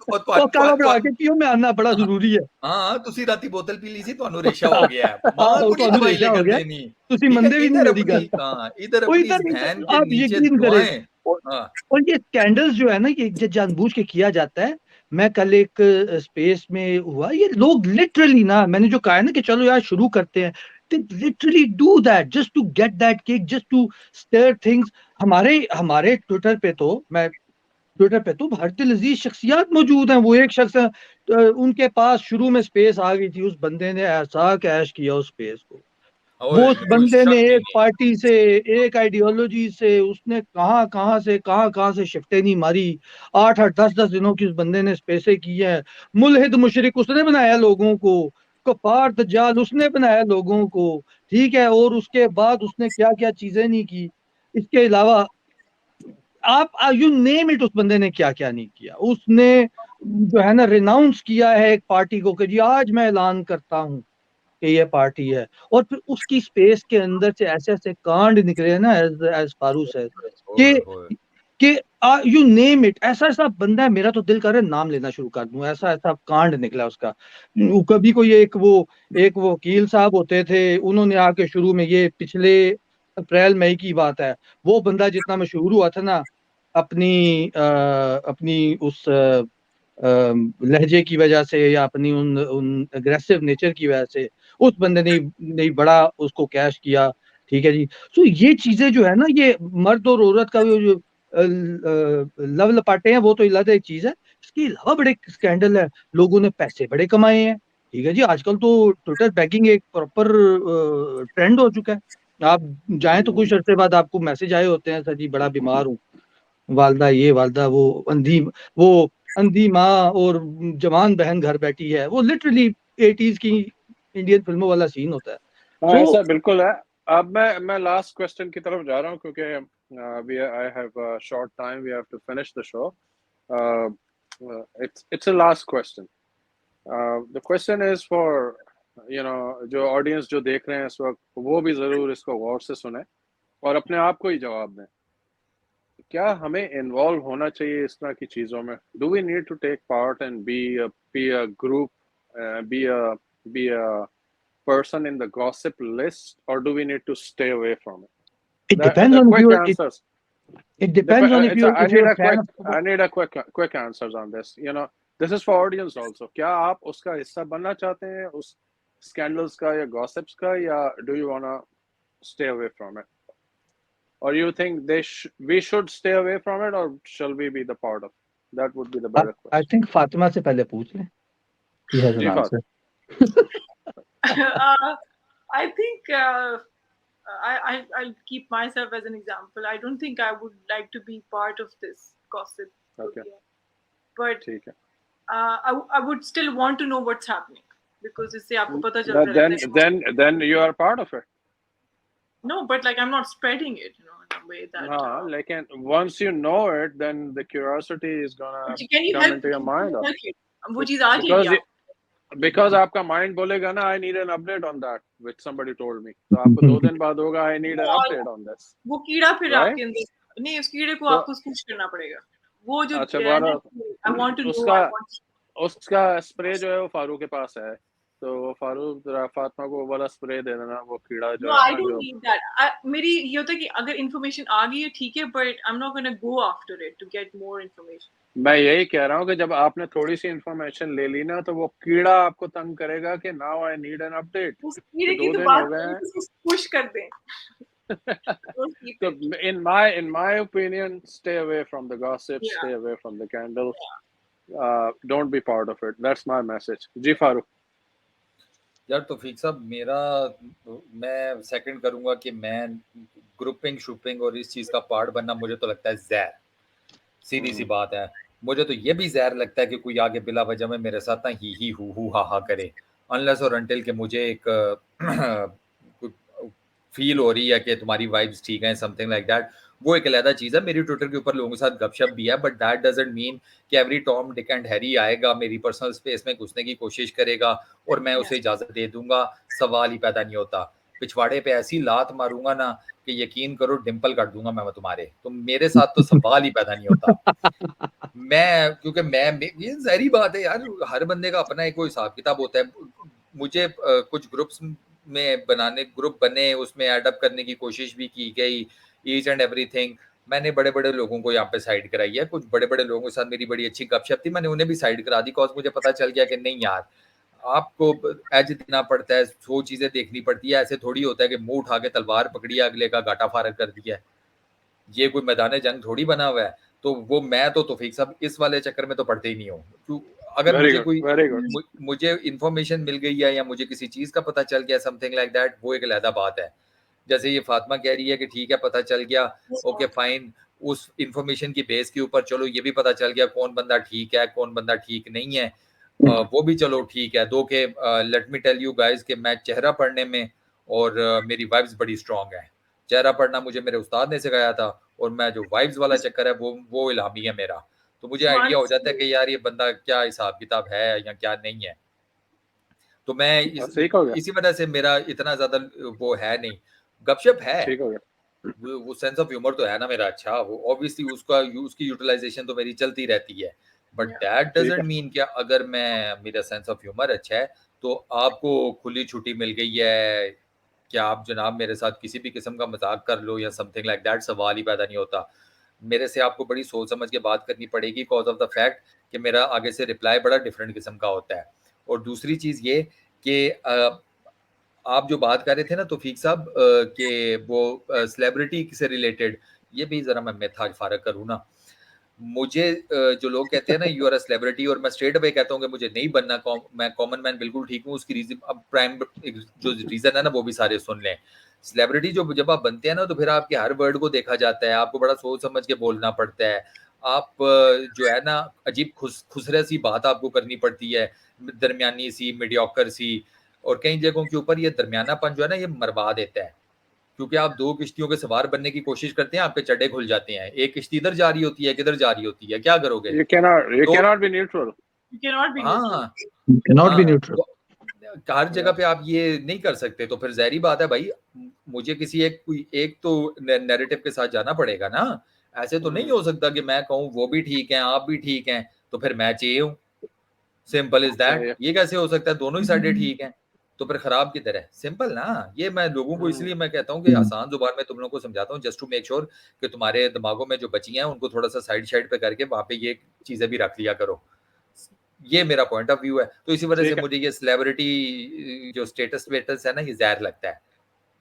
वो काला बना के पियो, मैं आना बड़ा जरूरी है। हाँ तुसी राती बोतल पी ली सी, ਤੁਹਾਨੂੰ रेशा हो गया है, माँ हाँ, को नहीं ਤੁਹਾਨੂੰ दवाई रेशा हो लेकर गया, देनी। ਤੁਸੀਂ ठीक है, ਮੰਨਦੇ भी नहीं इधर मेरी अपनी गल। हाँ इधर वो अपनी इस इधर बहन के आप नीचे यकीन करें, दुआएं। हाँ और ये स्कैंडल्स जो है ना, ये जानबूझ के किया जाता है। मैं कल एक स्पेस में हुआ, ये लोग लिटरली ना, मैंने जो कहा है ना कि चलो यार शुरू करते हैं, they literally do that just to get that kick, just to stir things। हमारे ट्विटर पे तो भारतीय लजीज शख्सियात मौजूद हैं। वो एक शख्स है, उनके पास शुरू में स्पेस आ गई थी, उस बंदे ने ऐसा कैश किया उस स्पेस को। वो और उस कोई बंदे ने शक ही एक नहीं। पार्टी से, एक आइडियोलॉजी से, उसने कहाँ से शिफ्टें नहीं मारी। 8-8 10-10 दिनों की उस बंदे ने स्पेसे की है। मुल्हिद मुशरिक उसने बनाया लोगों को, कफार दज्जाल उसने बनाया लोगों को, ठीक है। और उसके बाद उसने क्या क्या चीजें नहीं की। इसके अलावा आप यू नेम इट, उस बंदे ने क्या क्या नहीं किया। उसने जो है ना रिनाउंस किया है एक पार्टी को कि जी आज मैं ऐलान करता हूं कि ये पार्टी है। और फिर उसकी स्पेस के अंदर से ऐसे ऐसे कांड निकले ना, एज फारू से कि ओए होए। कि यू नेम इट, ऐसा ऐसा बंदा है, मेरा तो दिल कर रहा है नाम लेना शुरू कर दूं, ऐसा ऐसा कांड निकला उसका। कभी कोई एक वो वकील साहब होते थे, उन्होंने आके शुरू में, ये पिछले अप्रैल मई की बात है, वो बंदा जितना मशहूर हुआ था ना अपनी उस लहजे की वजह से, या अपनी उन अग्रेसिव नेचर की वजह से, उस बंदे ने बड़ा उसको कैश किया। ठीक है जी। तो ये चीजें जो है ना, ये मर्द और औरत का जो लव लपाटे हैं, वो तो अलग एक चीज है। इसके अलावा बड़े स्कैंडल है, लोगों ने पैसे बड़े कमाए हैं। ठीक है जी, आजकल तो ट्विटर बैगिंग एक प्रॉपर ट्रेंड हो चुका है। आप जाएं तो कुछ अरसे बाद आपको मैसेज आए होते हैं, सर जी बड़ा बीमार हूँ, वालदा ये वालदा वो अंधी माँ और जवान बहन घर बैठी है। वो लिटरली 80s की इंडियन फिल्मों वाला सीन होता है। हाँ, सो ऐसा बिल्कुल है। अब मैं लास्ट क्वेश्चन की तरफ जा रहा हूँ, क्योंकि we I have short time, we have to finish the show. It's a last question. The question is for जो ऑडियंस जो देख रहे हैं इस वक्त, वो भी ज़रूर इसको गौर से सुने और अपने आप को ही जवाब दें। क्या हमें इन्वॉल्व होना चाहिए इस तरह की चीज़ों में? Do we need to take part and be a group, be a person in the gossip list, or do we need to stay away from it? It depends The on quick answers. It depends on It's if you are fan I need a quick answers on this. This is for audience also. क्या आप उसका हिस्सा बनना चाहते हैं, उस scandals का या gossips का, या do you wanna stay away from it? Or you think we should stay away from it, or shall we be the part of? That would be the better I question. Think Fatima से पहले पूछ लें, he has an G answer. I think I'll keep myself as an example. I don't think I would like to be part of this gossip. Okay. But ठीक है. I would still want to know what's happening, because इससे आपको पता चलता रहता है. Then you are part of it. No, but like I'm not spreading it, in a way that. हाँ, लेकिन once you know it, then the curiosity is gonna Can you come help? into your mind. वो चीज आ जाएगी. Because आपका mind बोलेगा ना, I need an update on that, which somebody told me. तो आपको 2 दिन बाद होगा, I need an update on this. वो कीड़ा फिर Right? आपके अंदर नहीं, उस कीड़े को तो आपको कुछ करना पड़ेगा. वो जो अच्छा, बारह I want to know. उसका स्प्रे जो है वो फारूक के पास है, तो वो फारूक जरा फातिमा को वो वाला स्प्रे दे देना, वो कीड़ा जो No, है I ना, don't जो need that. मेरी ये होता है कि अगर information आ गई है ठीक है, but I'm not gonna go after it to get more information. मैं यही कह रहा हूँ कि जब आपने थोड़ी सी इंफॉर्मेशन ले ली ना, तो वो कीड़ा आपको तंग करेगा कि now I need an update. उस कीड़े की 2 तो दिन बात हो गए हैं। पुश कर दें. Don't keep So it. in my opinion, stay away from the gossip, Yeah. stay away from the candles. Don't be part of it. That's my message. जी फारूक। यार तौफीक साहब, मैं सेकंड करूंगा कि मैं ग्रुपिंग शूपिंग और इस चीज का पार्ट बनना, मुझे तो लगता है जहर, सीधी सी बात है। मुझे तो ये भी ज़हर लगता है कि कोई आगे बिला वजह में मेरे साथ ना ही हू हा करे, अनलेस और अनटिल कि मुझे एक फील हो रही है कि तुम्हारी वाइब्स ठीक हैं, समथिंग लाइक दैट। वो एक अलहदा चीज़ है। मेरी ट्विटर के ऊपर लोगों के साथ गपशप भी है, बट दैट डजंट मीन कि every Tom Dick and Harry आएगा मेरी पर्सनल स्पेस में घुसने की कोशिश करेगा और मैं उसे इजाज़त दे दूंगा। सवाल ही पैदा नहीं होता। पिछवाड़े पे ऐसी लात मारूंगा ना कि यकीन करो डिंपल काट दूंगा मैं तुम्हारे। तो मेरे साथ तो सवाल ही पैदा नहीं होता। मैं क्योंकि ये ज़ाहिरी बात है यार, हर बंदे का अपना एक कोई हिसाब किताब होता है। मुझे कुछ ग्रुप्स में ग्रुप बने, उसमें ऐड अप करने की कोशिश भी की गई, ईच एंड एवरीथिंग। मैंने बड़े-बड़े लोगों को यहाँ पे साइड कराई है। कुछ बड़े-बड़े लोगों के साथ मेरी बड़ी अच्छी गपशप थी, मैंने उन्हें भी साइड करा दी, बिकॉज़ मुझे पता चल गया कि नहीं यार, आपको एज देना पड़ता है, 100 चीज़ें देखनी पड़ती है। ऐसे थोड़ी होता है कि मुँह उठा के तलवार पकड़ी है, अगले का गाटा फारग कर दिया है। ये कोई मैदान जंग थोड़ी बना हुआ है। तो वो मैं तो तौफीक साहब इस वाले चक्कर में तो पड़ते ही नहीं हूँ। क्यों अगर वेरी मुझे गुड, कोई वेरी गुड। मुझे इन्फॉर्मेशन मिल गई है या मुझे किसी चीज़ का पता चल गया, समथिंग लाइक दैट, वो एक अलहदा बात है। जैसे ये फातिमा कह रही है कि ठीक है, पता चल गया, ओके फाइन। उस इन्फॉर्मेशन की बेस के ऊपर चलो ये भी पता चल गया कौन बंदा ठीक है, कौन बंदा ठीक नहीं है। वो भी चलो ठीक है। दो के let me tell you guys कि मैं चेहरा पढ़ने में और मेरी वाइब्स बड़ी स्ट्रांग है। चेहरा पढ़ना मुझे मेरे उस्ताद ने सिखाया था और मैं जो वाइब्स वाला चक्कर है वो इल्हामी है मेरा। तो मुझे आइडिया हो जाता है कि यार ये बंदा क्या हिसाब किताब है या क्या नहीं है। तो मैं ठीक हो गया, इसी वजह से मेरा इतना ज़्यादा वो है नहीं। गपशप है, ठीक हो गया। वो सेंस ऑफ ह्यूमर तो है ना मेरा अच्छा, वो ऑब्वियसली उसकी यूटिलाइजेशन तो मेरी चलती रहती है। बट दैट ठीक डजंट है। मीन कि अगर मेरा सेंस ऑफ ह्यूमर अच्छा है तो आपको खुली छुट्टी मिल गई है कि आप जनाब मेरे साथ किसी भी किस्म का मजाक कर लो या समथिंग लाइक दैट, सवाल ही पैदा नहीं होता। मेरे से आपको बड़ी सोच समझ के बात करनी पड़ेगी, बिकॉज ऑफ द फैक्ट कि मेरा आगे से रिप्लाई बड़ा डिफरेंट किस्म का होता है। और दूसरी चीज़ ये कि आप जो बात कर रहे थे ना तौफीक साहब कि वो सेलिब्रिटी से रिलेटेड, ये भी ज़रा मैं मिथ आज फारग करूँ ना। मुझे जो लोग कहते हैं ना यू आर अ सेलिब्रिटी, और मैं स्ट्रेट अवे कहता हूँ कि मुझे नहीं बनना, मैं कॉमन मैन बिल्कुल ठीक हूँ। उसकी रीज़न अब प्राइम जो रीज़न है ना वो भी सारे सुन लें। सेलिब्रिटी जब आप बनते हैं ना तो फिर आपके हर वर्ड को देखा जाता है, आपको बड़ा सोच समझ के बोलना पड़ता है। आप जो है ना अजीब खुसरे सी बात आपको करनी पड़ती है, दरमियानी सी, मीडियोकर सी। और कई जगहों के ऊपर ये दरमियानापन जो है ना ये मरवा देता है, क्योंकि आप 2 किश्तियों के सवार बनने की कोशिश करते हैं, आपके चड्डे खुल जाते हैं। एक किश्ती इधर जा रही होती है, किधर जा रही होती है, क्या करोगे? You तो cannot be neutral. You cannot be neutral. हाँ, cannot be हाँ, neutral. तो हर जगह पे आप ये नहीं कर सकते। तो फिर ज़ाहिर बात है भाई, मुझे किसी कोई एक तो नैरेटिव के साथ जाना पड़ेगा ना। ऐसे तो नहीं हो सकता कि मैं कहूँ वो भी ठीक है, आप भी ठीक हैं, तो फिर मैं चाहिए हूँ। सिंपल इज सही दैट। है। ये कैसे हो सकता है? दोनों ही साइडें ठीक हैं, तो फिर खराब किधर है? सिंपल ना। ये मैं लोगों को इसलिए मैं कहता हूँ कि आसान जुबान में तुम लोगों को समझाता हूँ, जस्ट टू मेक श्योर कि तुम्हारे दिमागों में जो बची हैं उनको थोड़ा सा साइड पे करके वहां पे ये चीजें भी रख लिया करो। ये मेरा पॉइंट ऑफ व्यू है। तो इसी वजह से ठीक है, मुझे ये सेलिब्रिटी जो स्टेटस वेटस है ना ये ज़हर लगता है।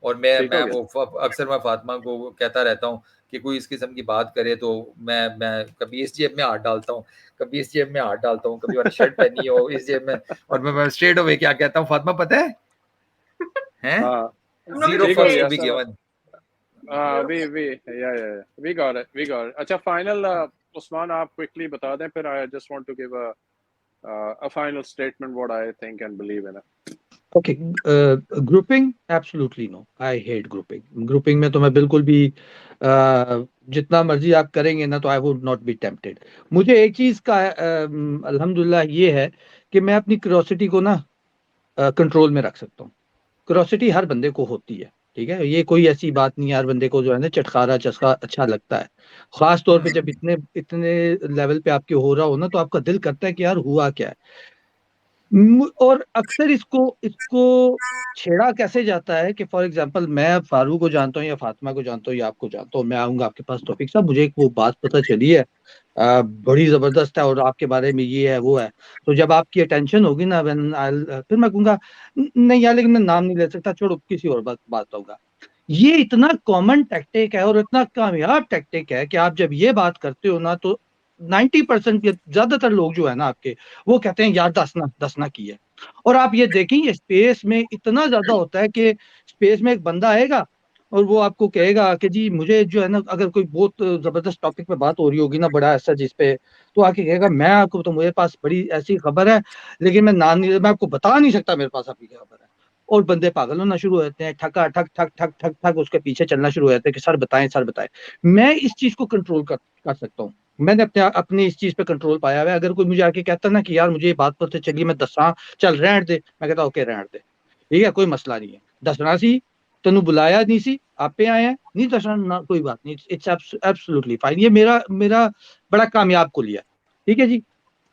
और मैं ठीक मैं हो गया। वो अक्सर मैं फातिमा को कहता रहता हूँ कि कोई इस किस्म की बात करे तो मैं कभी इस जेब में हाथ डालता हूँ, कभी इस जेब में हाथ डालता हूँ, कभी मैंने शर्ट पहनी हो इस जेब में। और मैं स्ट्रेट अवे क्या कहता हूँ, फातिमा पता है हाँ, I'm not जीरो ठीक हो फक्स afraid. टू गया be sir. Given. we got it, we got it. अच्छा, फाइनल उस्मान आप क्विकली बता दें, फिर I just want to give a final statement what I think and believe in it. Okay, grouping, absolutely no. I hate grouping. Grouping में तो मैं बिल्कुल भी जितना मर्जी आप करेंगे ना तो I would not be tempted. मुझे एक चीज का अल्हम्दुलिल्लाह ये है कि मैं अपनी क्यूरोसिटी को ना कंट्रोल में रख सकता हूँ। क्यूरोसिटी हर बंदे को होती है, ठीक है, ये कोई ऐसी बात नहीं है। हर बंदे को जो है ना चटखारा चस्का अच्छा लगता है, खास तौर पे जब इतने इतने लेवल पे आपके हो रहा हो ना तो आपका दिल करता है कि यार हुआ क्या है। और अक्सर इसको इसको छेड़ा कैसे जाता है कि फॉर एग्जांपल मैं फारूक को जानता हूँ या फातिमा को जानता हूँ या आपको जानता हूँ, मैं आऊंगा आपके पास तौफीक साहब मुझे एक वो बात पता चली है बड़ी जबरदस्त है और आपके बारे में ये है वो है, तो जब आपकी अटेंशन होगी ना फिर मैं कहूंगा नहीं यार लेकिन मैं नाम नहीं ले सकता, छोड़ो किसी और बात होगा। ये इतना कॉमन टैक्टिक है और इतना कामयाब टैक्टिक है कि आप जब ये बात करते हो ना तो 90% के ज्यादातर लोग जो है ना आपके वो कहते हैं यार दसना की है। और आप ये देखेंगे स्पेस में इतना ज्यादा होता है कि स्पेस में एक बंदा आएगा और वो आपको कहेगा कि जी मुझे जो है ना, अगर कोई बहुत जबरदस्त टॉपिक पे बात हो रही होगी ना, बड़ा ऐसा जिस पे, तो आके कहेगा मैं आपको तो मेरे पास बड़ी ऐसी खबर है, लेकिन मैं आपको बता नहीं सकता मेरे पास आपकी क्या खबर है। और बंदे पागल होना शुरू हो जाते हैं, ठका ठक ठक ठक ठक ठक उसके पीछे चलना शुरू हो जाते हैं कि सर बताएं सर बताएं। मैं इस चीज को कंट्रोल कर सकता हूँ। मैंने अपने इस चीज पे कंट्रोल पाया हुआ है। अगर कोई मुझे आके कहता ना कि यार मुझे ये बात पता चली, मैं दसा, चल रहने दे, मैं कहता ओके रहने दे, ठीक है, कोई मसला नहीं है, दसना सी, तेनू बुलाया नहीं सी, आपे आए हैं, नहीं दसना ना, कोई बात नहीं, इट्स एब्सोल्युटली फाइन। ये मेरा मेरा बड़ा कामयाब कुलिया है, ठीक है जी।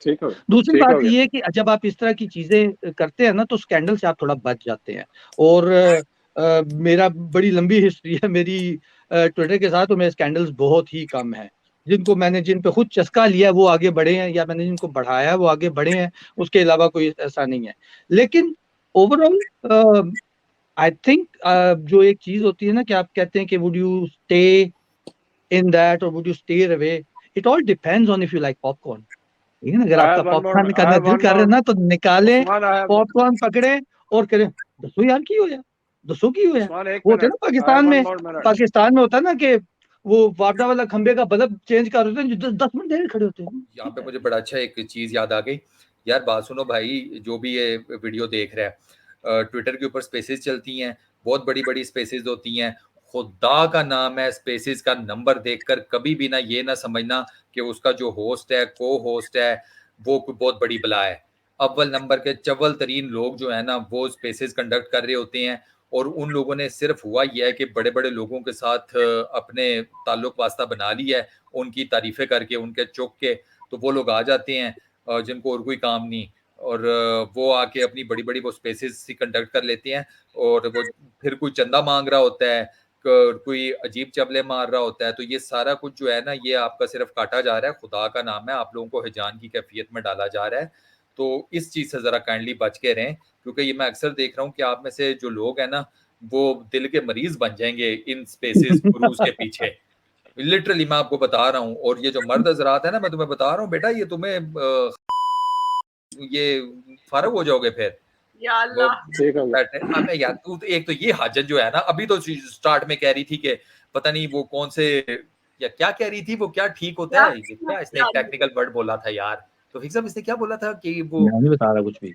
ठीक हो दूसरी ठीक हो बात गया। ये है कि जब आप इस तरह की चीजें करते हैं ना, तो स्कैंडल से आप थोड़ा बच जाते हैं। और मेरा बड़ी लंबी हिस्ट्री है मेरी ट्विटर के साथ, तो मेरे स्कैंडल्स बहुत ही कम है। जिन पे खुद चस्का लिया है वो आगे बढ़े हैं, या मैंने जिनको बढ़ाया है वो आगे बढ़े हैं, उसके अलावा कोई ऐसा नहीं है। लेकिन ओवरऑल आई थिंक जो एक चीज होती है ना कि आप कहते हैं कि would you stay in that और would you stay away, it all depends on if you like popcorn. ठीक है ना, अगर I आपका have one more. Popcorn I करना have दिल one कर रहा है more. ना, तो निकाले Usman, I have. पॉपकॉर्न, पकड़े और करें, दसो यार की होया, दसो की होया। Usman, एक वो होते हैं मिनट. ना I have पाकिस्तान one में, more minute. पाकिस्तान में होता है ना कि वो वापडा वाला खंबे का बल्ब चेंज कर होते हैं, जो 10 मिनट देर खड़े होते हैं। यहाँ पे मुझे बड़ा अच्छा एक चीज याद आ गई यार। बात सुनो भाई, जो भी ये वीडियो देख रहा है, ट्विटर के ऊपर स्पेसेस चलती हैं, बहुत बड़ी बड़ी स्पेसेस होती हैं। खुदा का नाम है, स्पेसेस का नंबर देखकर कभी भी ना ये ना समझना कि उसका जो होस्ट है, को होस्ट है, वो कोई बहुत बड़ी बला है। अव्वल नंबर के चव्वल तरीन लोग जो है ना, वो स्पेसेस कंडक्ट कर रहे होते हैं, और उन लोगों ने सिर्फ हुआ यह है कि बड़े बड़े लोगों के साथ अपने ताल्लुक वास्ता बना लिया है, उनकी तारीफें करके, उनके चुक के। तो वो लोग आ जाते हैं जिनको और कोई काम नहीं, और वो आके अपनी बड़ी बड़ी वो स्पेसेस कंडक्ट कर लेते हैं, और वो फिर कोई चंदा मांग रहा होता है, कोई अजीब चबले मार रहा होता है। तो ये सारा कुछ जो है ना, ये आपका सिर्फ काटा जा रहा है। खुदा का नाम है, आप लोगों को हिजान की कैफियत में डाला जा रहा है। तो इस चीज से जरा काइंडली बच के रहें, क्योंकि ये मैं अक्सर देख रहा हूँ कि आप में से जो लोग हैं ना, वो दिल के मरीज बन जाएंगे इन स्पेसेस गुरूज के पीछे। लिटरली मैं आपको बता रहा हूँ। और ये जो मर्द हजरात है ना, मैं तुम्हें बता रहा हूँ बेटा, ये तुम्हें ये फारग हो जाओगे फिर। या वो अल्लाह। ठीक हो गया. बैठे अबे यार, तू तो एक तो ये हाजत जो है ना, अभी तो स्टार्ट में कह रही थी कि पता नहीं वो कौन से, या क्या कह रही थी, वो क्या ठीक होता है, ये क्या इसने एक टेक्निकल वर्ड बोला था यार। तो फिक्सम इसने क्या बोला था कि वो, मैं नहीं बता रहा कुछ भी।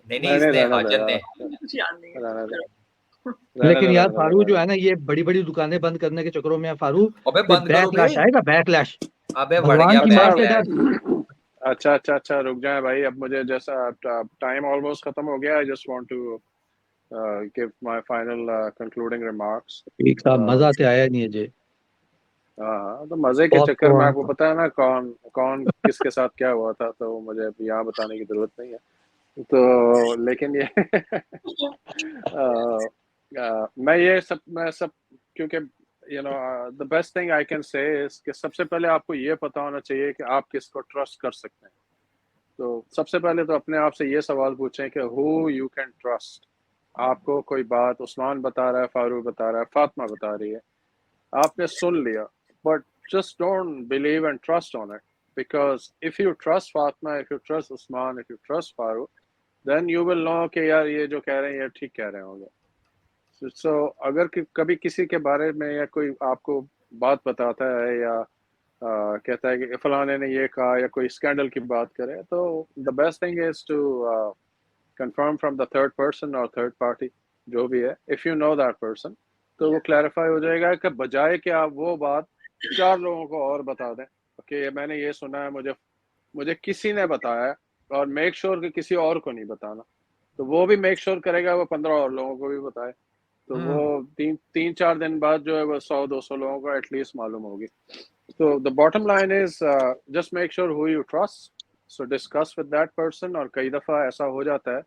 नहीं इसने, रहने दो हाजन ने। यार. कुछ याद नहीं है। रहने दो. लेकिन यार रहने फारूक दो. जो है ना, ये बड़ी बड़ी दुकानें बंद करने के चक्करों में है फारूक, अबे फिर बंद करो बे। बैकलैश आएगा, बैकलैश, अबे बढ़ भगवान गया की मार से बैकलैश। डर। अच्छा, रुक जाए भाई. अब मुझे जैसा टाइम ऑलमोस्ट खत्म हो गया. I just want to give my final concluding remarks. एक साहब मजा तो आया नहीं है जी। हाँ, तो मजे के चक्कर में पॉपकॉर्न आपको पता है ना कौन कौन किसके साथ क्या हुआ था, तो मुझे अभी यहाँ बताने की जरूरत नहीं है. तो लेकिन ये मैं सब क्योंकि the best thing I can say is कि सबसे पहले आपको ये पता होना चाहिए कि आप किसको ट्रस्ट कर सकते हैं. तो सबसे पहले तो अपने आप से ये सवाल पूछें कि हु यू कैन ट्रस्ट. आपको कोई बात उस्मान बता रहा है, फारूक बता रहा है, फातिमा बता रही है, आपने सुन लिया, but just don't believe and trust on it, because if you trust Fatma, if you trust Usman, if you trust Farooq, then you will know कि यार ये जो कह रहे हैं ये ठीक कह रहे होंगे. So अगर कभी किसी के बारे में या कोई आपको बात बताता है या कहता है कि फलाने ने ये कहा या कोई स्कैंडल की बात करे, तो the best thing is to confirm from the third person or third party, जो भी है, if you know that person, तो वो क्लैरिफाई हो जाएगा कि बजाय कि आप वो बात 4 लोगों को और बता दें कि मैंने ये सुना है, मुझे किसी ने बताया, और मेक श्योर कि किसी और को नहीं बताना. तो वो भी मेक श्योर करेगा वो 15 और लोगों को भी बताए, तो वो 3-4 दिन बाद जो है वो 100-200 लोगों को एटलीस्ट मालूम होगी. तो the bottom line is just make sure who you trust, so discuss with that person. और कई दफ़ा ऐसा हो जाता है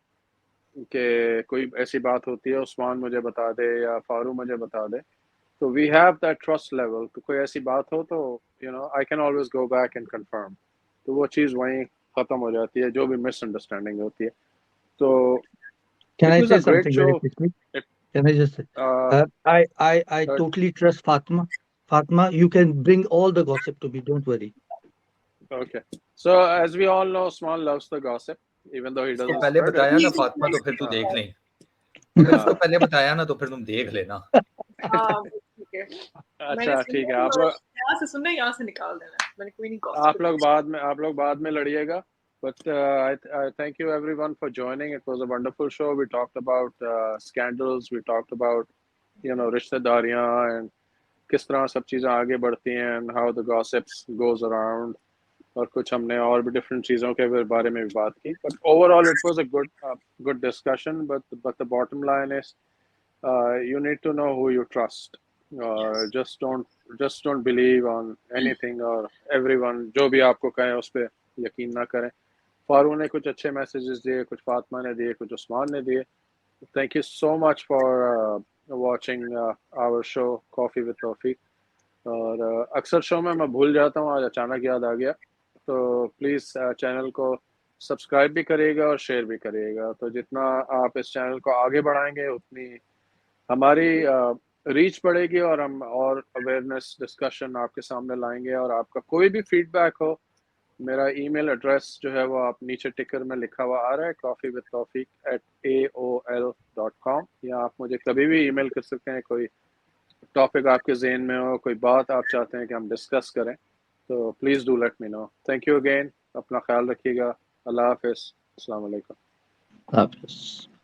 कि कोई ऐसी बात होती है, उस्मान मुझे बता दे या फारूक मुझे बता दे, तो we have that trust level. तो कोई ऐसी बात हो तो I can always go back and confirm. तो वो चीज़ वहीं ख़त्म हो जाती है, जो भी मिसअंडरस्टैंडिंग होती है. तो Can I it was say a great something show. very quickly? Can I just say, I totally trust Fatma. Fatma, you can bring all the gossip to me, don't worry. Okay. So as we all know, Usman loves the gossip, even though he इसको doesn't पहले spread बताया it. ना फातिमा, तो फिर तू देख लें. अगर इसको पहले बताया ना, तो फिर तुम देख लेना. हाँ ठीक है। मैंने अच्छा ठीक है, सुना आप तो लोग यहाँ से सुनना है, यहाँ से निकाल देना है। मैंने कोई नहीं gossip आप लोग बाद में लड़िएगा, but I thank you everyone for joining. It was a wonderful show. We talked about scandals, we talked about रिश्तेदारियां and किस तरह सब चीज़ें आगे बढ़ती हैं and how the gossips goes around, और कुछ हमने और भी डिफरेंट चीज़ों के बारे में भी बात की. But overall it was a good discussion. But the bottom line is you need to know who you trust. Yes. Just don't believe on anything or everyone जो भी आपको कहे उस पर यकीन ना करें. फारू ने कुछ अच्छे मैसेजेस दिए, कुछ फातिमा ने दिए, कुछ उस्मान ने दिए. Thank you so much for watching our show Coffee with Tawfiq. और अक्सर शो में मैं भूल जाता हूँ, आज अचानक याद आ गया. तो प्लीज़ चैनल को सब्सक्राइब भी करिएगा और शेयर भी करिएगा. तो जितना आप इस चैनल को आगे बढ़ाएंगे उतनी हमारी रीच बढ़ेगी और हम और अवेयरनेस डिस्कशन आपके सामने लाएंगे. और आपका कोई भी फीडबैक हो, मेरा ईमेल एड्रेस जो है वो आप नीचे टिकर में लिखा हुआ आ रहा है, coffeewithtawfiq@aol.com. या आप मुझे कभी भी ईमेल कर सकते हैं. कोई टॉपिक आपके ज़हन में हो, कोई बात आप चाहते हैं कि हम डिस्कस करें, तो please do let me know. Thank you again. अपना ख्याल रखिएगा. अल्लाह हाफिज़. अस्सलाम वालेकुम. हाफिज़.